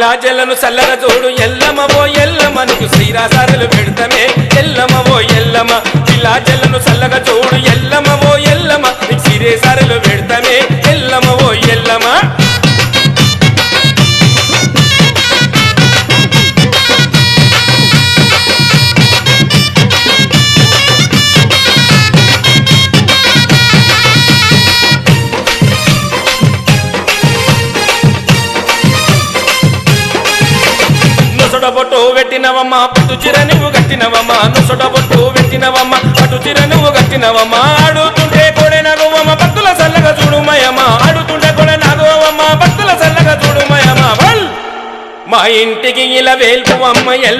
పిల్లాజలను చల్లగా చూడు ఎల్లమ్మ ఓ ఎల్లమ్మ నీకు శ్రీరాసారులు పెడతామే ఎల్లమ్మ ఓ ఎల్లమ్మ పిల్లాజలను చల్లగా చూడు ఎల్లమ్మ ఓ ఎల్లమ్మ నీకు శ్రీరాసారులు పెడతామే ఎల్లమ్మ ఓ ఎల్లమ్మ నొసడబొట్టు పెట్టినవమ్మ పట్టు చీర నువ్వు కట్టినవమ్మ నొసడబొట్టు పెట్టినవమ్మ పట్టు చీర నువ్వు కట్టినవమ్మ ఆడుతుంటే కొడే నగవమ్మ భక్తుల చల్లగా చూడుమయమ్మ ఆడుతుంటే కొడే నగవమ్మ భక్తుల చల్లగా చూడుమయమ్మ మా ఇంటికి ఇలా వేల్పు అమ్మ ఎల్ల